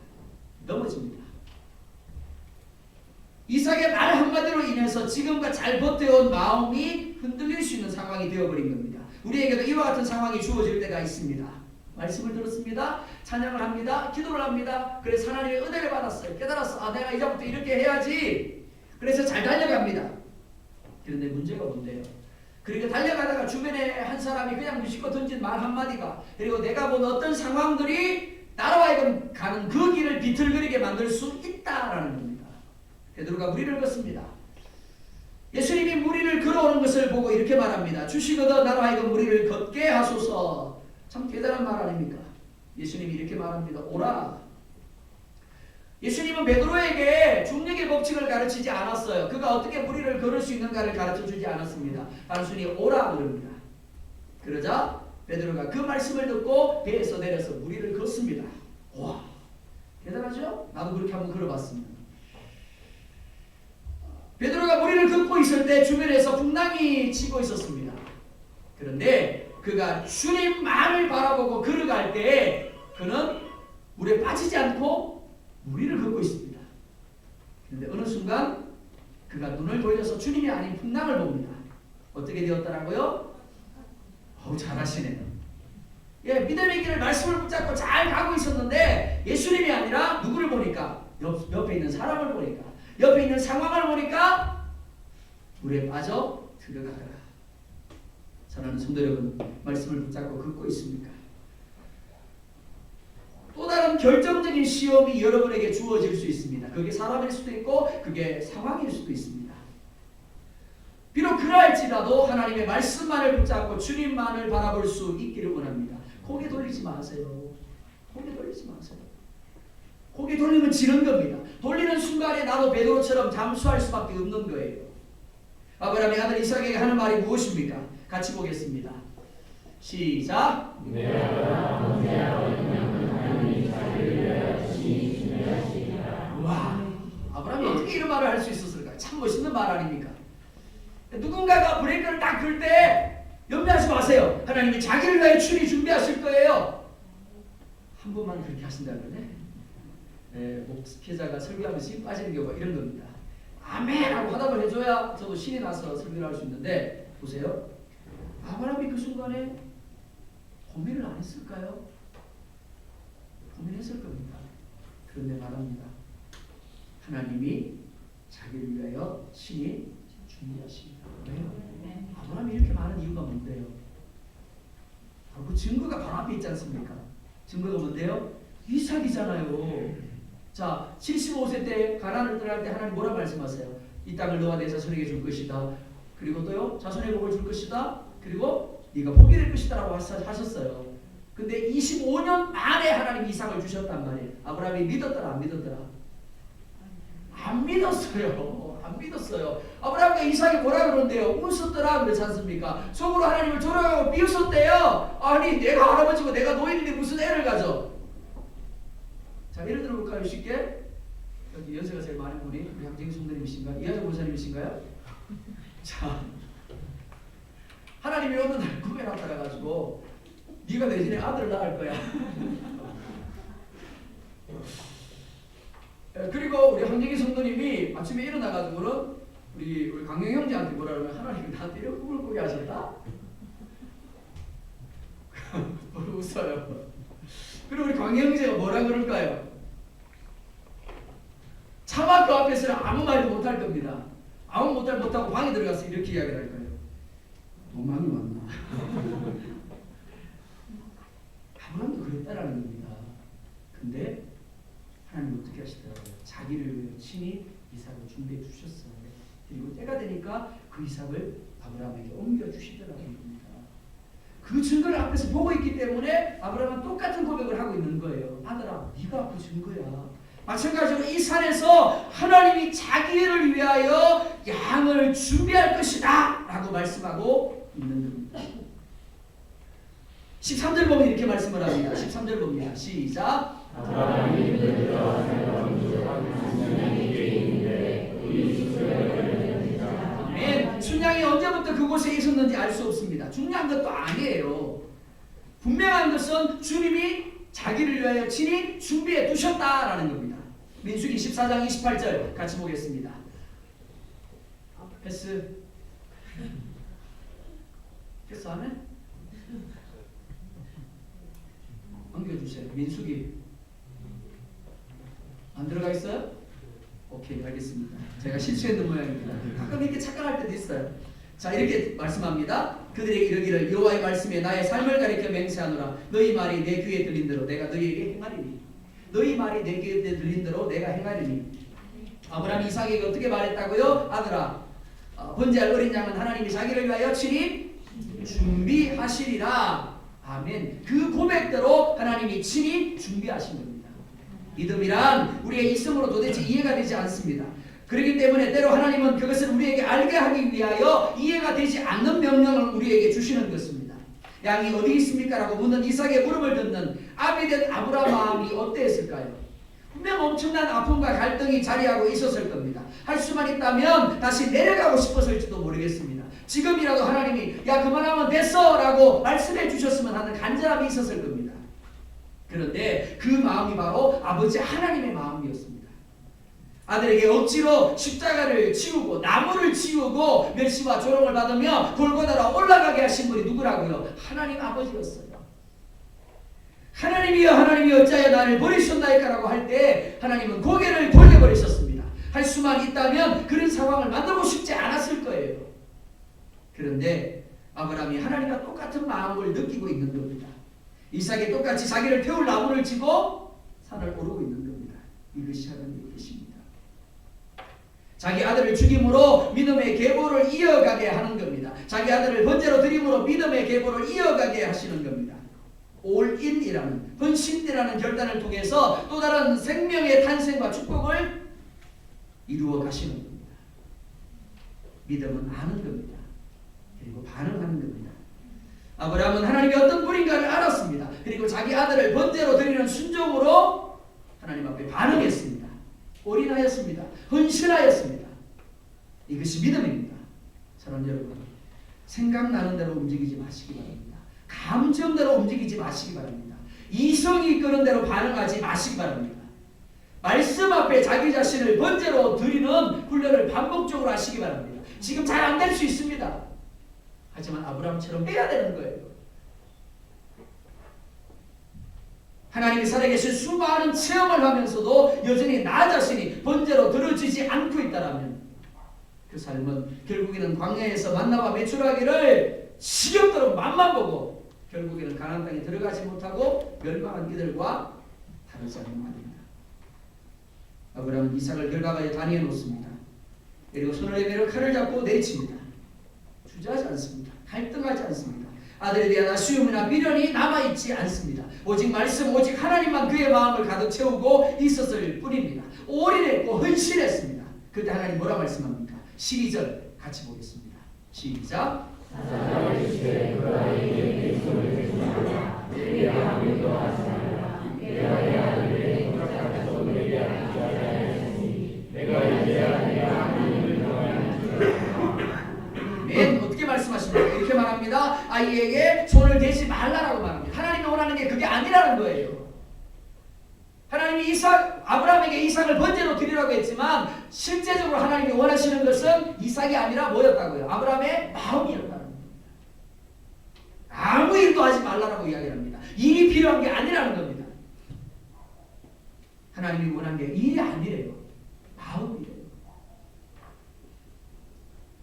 넘어집니다. 이삭의 말 한마디로 인해서 지금과 잘 버텨온 마음이 흔들릴 수 있는 상황이 되어버린 겁니다. 우리에게도 이와 같은 상황이 주어질 때가 있습니다. 말씀을 들었습니다. 찬양을 합니다. 기도를 합니다. 그래서 하나님의 은혜를 받았어요. 깨달았어. 아, 내가 이제부터 이렇게 해야지. 그래서 잘 달려갑니다. 그런데 문제가 뭔데요? 그리고 달려가다가 주변에 한 사람이 그냥 무심코 던진 말 한마디가 그리고 내가 본 어떤 상황들이 나로 하여금 가는 그 길을 비틀거리게 만들 수 있다라는 겁니다. 베드로가 무리를 걷습니다. 예수님이 무리를 걸어오는 것을 보고 이렇게 말합니다. 주시거든 나로 하여금 무리를 걷게 하소서. 참 대단한 말 아닙니까? 예수님이 이렇게 말합니다. 오라. 예수님은 베드로에게 중력의 법칙을 가르치지 않았어요. 그가 어떻게 무리를 걸을 수 있는가를 가르쳐주지 않았습니다. 단순히 오라 그럽니다. 그러자 베드로가 그 말씀을 듣고 배에서 내려서 무리를 걷습니다. 와, 대단하죠? 나도 그렇게 한번 걸어봤습니다. 베드로가 무리를 걷고 있을 때 주변에서 풍랑이 치고 있었습니다. 그런데 그가 주님만을 바라보고 걸어갈 때 그는 물에 빠지지 않고 무리를 걷고 있습니다. 그런데 어느 순간 그가 눈을 돌려서 주님이 아닌 풍랑을 봅니다. 어떻게 되었더라고요? 잘하시네요. 예, 믿음의 길을 말씀을 붙잡고 잘 가고 있었는데 예수님이 아니라 누구를 보니까 옆에 있는 사람을 보니까 옆에 있는 상황을 보니까 물에 빠져 들어가더라. 사랑하는 성도 여러분, 말씀을 붙잡고 걷고 있습니까? 또 다른 결정적인 시험이 여러분에게 주어질 수 있습니다. 그게 사람일 수도 있고 그게 상황일 수도 있습니다. 비록 그러할지라도 하나님의 말씀만을 붙잡고 주님만을 바라볼 수 있기를 원합니다. 고개 돌리지 마세요. 고개 돌리지 마세요. 고개 돌리면 지는 겁니다. 돌리는 순간에 나도 베드로처럼 잠수할 수밖에 없는 거예요. 아브라함의 아들 이삭에게 하는 말이 무엇입니까? 같이 보겠습니다. 시작. 와, 아브라함이 어떻게 이런 말을 할 수 있었을까? 참 멋있는 말 아닙니까? 누군가가 브레이크를 딱 걸 때 염려하지 마세요. 하나님이 자기를 위하여 친히 준비하실 거예요. 한 번만 그렇게 하신다면 목회자가 설교하면서 힘 빠지는 경우가 이런 겁니다. 아멘 하고 화답을 해줘야 저도 신이 나서 설교를 할 수 있는데 보세요. 아브라함이 그 순간에 고민을 안 했을까요? 고민했을 겁니다. 그런데 말합니다. 하나님이 자기를 위하여 친히 준비하십니다. 왜요? 아브라함이 이렇게 말하는 이유가 뭔데요? 그 증거가 바로 앞에 있지 않습니까? 증거가 뭔데요? 이삭이잖아요. 자, 75세 때 가나안을 떠날 때 하나님 뭐라 말씀하세요? 이 땅을 너와 내 자손에게 줄 것이다. 그리고 또요, 자손의 복을 줄 것이다. 그리고 네가 복이 될 것이다 라고 하셨어요. 근데 25년 만에 하나님이 이삭을 주셨단 말이에요. 아브라함이 믿었더라 안 믿었더라? 안 믿었어요. 안 믿었어요. 아브라함과 이삭이 뭐라 그러는데요? 웃었더라 그렇지 않습니까? 속으로 하나님을 조롱하고 비웃었대요. 아니 내가 할아버지고 내가 노인인데 무슨 애를 가져? 자, 예를 들어볼까요? 쉽게 여기 연세가 제일 많은 분이 우리 양정희 성도님이신가요? 이하정 목사님이신가요? 자, 하나님이 어느 날 꿈에 나타나가지고 네가 내년에 아들을 낳을 거야. 그리고 우리 황정희 성도님이 아침에 일어나가지고는 우리 강영 형제한테 뭐라 그러면 하나님이 나한테 이런 꿈을 꾸게 하셨다? 웃어요. 그리고 우리 강영 형제가 뭐라 그럴까요? 차마 그 앞에서는 아무 말도 못할 겁니다. 아무 못하고 방에 들어가서 이렇게 이야기를 할 거예요. 도망이 왔나? 아브라함도 그랬다라는 겁니다. 근데 하나님 어떻게 하시더라고요? 자기를 위해 친히 이삭을 준비해 주셨어요. 그리고 때가 되니까 그 이삭을 아브라함에게 옮겨주시더라는 겁니다. 그 증거를 앞에서 보고 있기 때문에 아브라함은 똑같은 고백을 하고 있는 거예요. 아들아, 네가 그 증거야. 마찬가지로 이 산에서 하나님이 자기를 위하여 양을 준비할 것이다 라고 말씀하고 있는 겁니다. 13절 보면 이렇게 말씀을 합니다. 13절 봅니다. 시작. 아멘. 순양이 언제부터 그곳에 있었는지 알 수 없습니다. 중요한 것도 아니에요. 분명한 것은 주님이 자기를 위하여 친히 준비해 두셨다라는 겁니다. 민수기 14장 28절 같이 보겠습니다. 패스 안 해? 넘겨주세요. 민수기 안 들어가 있어요? 오케이, 알겠습니다. 제가 실수했는 모양입니다. 가끔 이렇게 착각할 때도 있어요. 자, 이렇게 말씀합니다. 그들에게 이르기를 여호와의 말씀에 나의 삶을 가리켜 맹세하노라. 너희 말이 내 귀에 들린 대로 내가 너희에게 행하리니. 너희 말이 내 귀에 들린 대로 내가 행하리니. 아브라함이 이삭에게 어떻게 말했다고요? 아들아, 번제할 어린 양은 하나님이 자기를 위하여 친히 준비하시리라. 아멘. 그 고백대로 하나님이 친히 준비하신 겁니다. 믿음이란 우리의 있음으로 도대체 이해가 되지 않습니다. 그렇기 때문에 때로 하나님은 그것을 우리에게 알게 하기 위하여 이해가 되지 않는 명령을 우리에게 주시는 것입니다. 양이 어디 있습니까? 라고 묻는 이삭의 물음을 듣는 아비된 아브라함 마음이 어땠을까요? 분명 엄청난 아픔과 갈등이 자리하고 있었을 겁니다. 할 수만 있다면 다시 내려가고 싶었을지도 모르겠습니다. 지금이라도 하나님이 야 그만하면 됐어 라고 말씀해 주셨으면 하는 간절함이 있었을 겁니다. 그런데 그 마음이 바로 아버지 하나님의 마음이었습니다. 아들에게 억지로 십자가를 지우고 나무를 지우고 멸시와 조롱을 받으며 골고다로 올라가게 하신 분이 누구라고요? 하나님 아버지였어요. 하나님이여 하나님이 어찌하여 나를 버리셨나이까라고 할 때 하나님은 고개를 돌려버리셨습니다. 할 수만 있다면 그런 상황을 만들고 싶지 않았을 거예요. 그런데 아브라함이 하나님과 똑같은 마음을 느끼고 있는 겁니다. 이삭이 똑같이 자기를 태울 나무를 지고 산을 오르고 있는 겁니다. 이것이 하나님의 뜻입니다. 자기 아들을 죽임으로 믿음의 계보를 이어가게 하는 겁니다. 자기 아들을 번제로 드림으로 믿음의 계보를 이어가게 하시는 겁니다. 올인이라는 헌신이라는 결단을 통해서 또 다른 생명의 탄생과 축복을 이루어 가시는 겁니다. 믿음은 아는 겁니다. 그리고 반응하는 겁니다. 아브라함은 하나님이 어떤 분인가를 알았습니다. 그리고 자기 아들을 번제로 드리는 순종으로 하나님 앞에 반응했습니다. 올인하였습니다. 헌신하였습니다. 이것이 믿음입니다. 사랑하는 여러분, 생각나는 대로 움직이지 마시기 바랍니다. 감정대로 움직이지 마시기 바랍니다. 이성이 이끄는 대로 반응하지 마시기 바랍니다. 말씀 앞에 자기 자신을 번제로 드리는 훈련을 반복적으로 하시기 바랍니다. 지금 잘 안 될 수 있습니다. 하지만 아브라함처럼 해야 되는 거예요. 하나님이 살아계신 수많은 체험을 하면서도 여전히 나 자신이 번제로 들어지지 않고 있다면 그 삶은 결국에는 광야에서 만나와 메추라기를 지겹도록 맛만 보고 결국에는 가나안 땅에 들어가지 못하고 멸망한 이들과 다르지 않는 말입니다. 아브라함은 이삭을 결과가에 다니에 놓습니다. 그리고 손을 내밀어 칼을 잡고 내칩니다. 주저하지 않습니다. 갈등하지 않습니다. 아들에 대한 아쉬움이나 미련이 남아있지 않습니다. 오직 말씀, 오직 하나님만 그의 마음을 가득 채우고 있었을 뿐입니다. 올인했고 헌신했습니다. 그때 하나님 뭐라 말씀합니까? 12절 같이 보겠습니다. 시작. 맨 어떻게 말씀하십니까? 이렇게 말합니다. 합니다. 아이에게 손을 대지 말라라고 말합니다. 하나님이 원하는 게 그게 아니라는 거예요. 하나님이 아브라함에게 이삭을 번제로 드리라고 했지만 실제적으로 하나님이 원하시는 것은 이삭이 아니라 뭐였다고요? 아브라함의 마음이었다는 겁니다. 아무 일도 하지 말라라고 이야기합니다. 일이 필요한 게 아니라는 겁니다. 하나님이 원한 게 일이 아니래요. 마음이래요.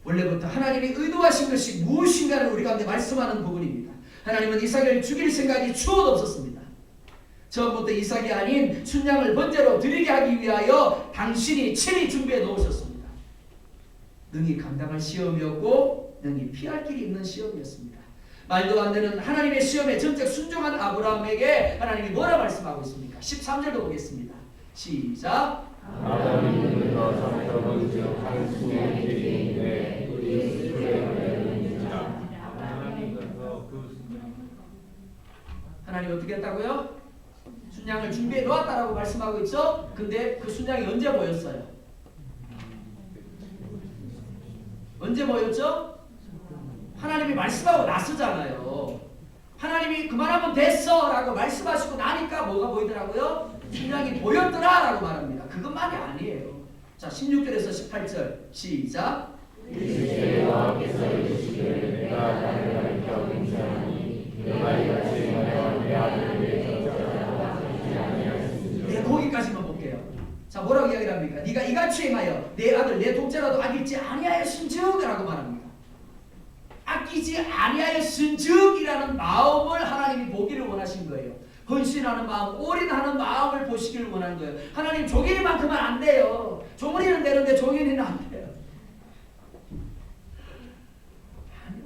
원래부터 하나님이 의도하신 것이 무엇인가를 우리 가운데 말씀하는 부분입니다. 하나님은 이삭을 죽일 생각이 추호도 없었습니다. 처음부터 이삭이 아닌 순양을 번제로 드리게 하기 위하여 당신이 친히 준비해 놓으셨습니다. 능히 감당할 시험이었고 능히 피할 길이 있는 시험이었습니다. 말도 안 되는 하나님의 시험에 전적 순종한 아브라함에게 하나님이 뭐라 말씀하고 있습니까? 13절도 보겠습니다. 시작. 아브라함이 눈을 들어 성벽을 지어 당신의 길이인데 우리 하나님 어떻게 했다고요? 순양을 준비해 놓았다라고 말씀하고 있죠? 근데 그 순양이 언제 보였어요? 언제 보였죠? 하나님이 말씀하고 나서잖아요. 하나님이 그만하면 됐어 라고 말씀하시고 나니까 뭐가 보이더라고요? 순양이 보였더라 라고 말합니다. 그것만이 아니에요. 자, 16절에서 18절 시작. 여호와께서 이르시기를 내가 나를 가리켜 경주하니 내가 이같이 말하여 내 아들에게 네, 거기까지만 볼게요. 자, 뭐라고 이야기를 합니까? 네가 이같이 행하여 내 아들 내 독자라도 아끼지 아니하였은즉 라고 말합니다. 아끼지 아니하였은즉이라는 마음을 하나님이 보기를 원하신 거예요. 헌신하는 마음, 올인하는 마음을 보시기를 원하는 거예요. 하나님 종일만큼은 안 돼요. 종일은 되는데 종일은 안 돼요. 아니요.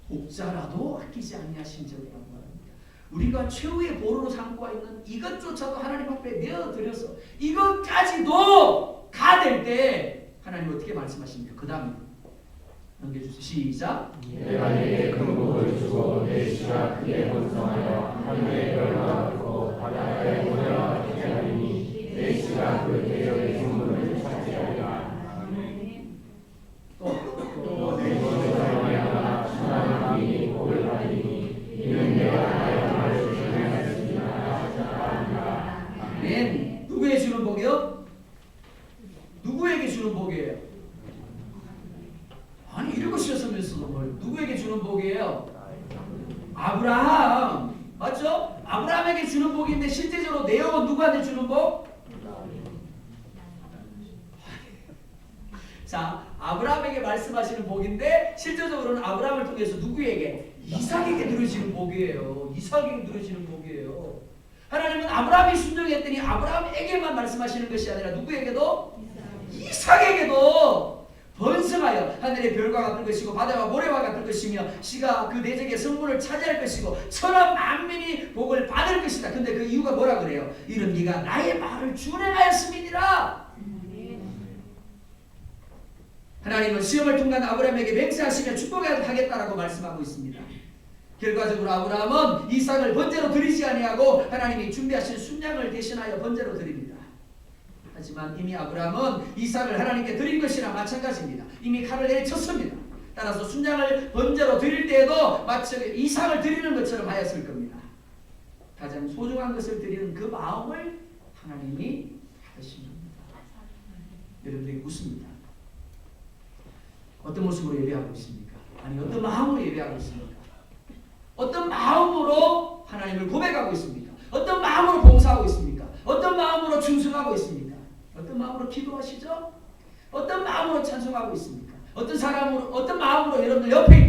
독자라도 아끼지 아니하신적이라고 말합니다. 우리가 최후의 보루로 삼고 있는 이것조차도 하나님 앞에 내어드려서 이것까지도 가될 때 하나님 어떻게 말씀하십니까? 그 다음에 넘겨주세요. 시작. 내가 네게 금복을 주고 내 씨가 크게 번성하여 하늘의 별과 같고 바다의 모래와 같이 하리니 내 씨가 그 대적의 성문을 차지하리라. 또내 손을 사용하여 순한 왕이 복을 받으니 이는 내가 나의 말을 준행하였으리라. 아멘. 누구에게 주는 복이요? 누구에게 주는 복이에요? 아니 읽으셨으면서도 뭘 누구에게 주는 복이에요? 아브라함 맞죠? 아브라함에게 주는 복인데 실제적으로 내용은 누구한테 주는 복? 자, 아브라함에게 말씀하시는 복인데 실제적으로는 아브라함을 통해서 누구에게? 이삭에게 누려지는 복이에요. 이삭에게 누려지는 복이에요. 하나님은 아브라함이 순종했더니 아브라함에게만 말씀하시는 것이 아니라 누구에게도? 이삭에게도 번성하여 하늘의 별과 같은 것이고 바다와 모래와 같은 것이며 씨가 그 대적의 성문을 차지할 것이고 천하 만민이 복을 받을 것이다. 근데 그 이유가 뭐라 그래요? 이는 네가 나의 말을 준행하였음이니라. 하나님은 시험을 통과한 아브라함에게 맹세하시며 축복하겠다라고 말씀하고 있습니다. 결과적으로 아브라함은 이삭을 번제로 드리지 아니하고 하나님이 준비하신 순양을 대신하여 번제로 드립니다. 하지만 이미 아브라함은 이삭을 하나님께 드린 것이나 마찬가지입니다. 이미 칼을 내쳤습니다. 따라서 순양을 번제로 드릴 때에도 마치 이삭을 드리는 것처럼 하였을 겁니다. 가장 소중한 것을 드리는 그 마음을 하나님이 받으신 겁니다. 여러분들이 묻습니다. 어떤 모습으로 예배하고 있습니까? 아니 어떤 마음으로 예배하고 있습니까? 어떤 마음으로 하나님을 고백하고 있습니까? 어떤 마음으로 봉사하고 있습니까? 어떤 마음으로 충성하고 있습니까? 어떤 마음으로 기도하시죠? 어떤 마음으로 찬송하고 있습니까? 어떤 마음으로 여러분들 옆에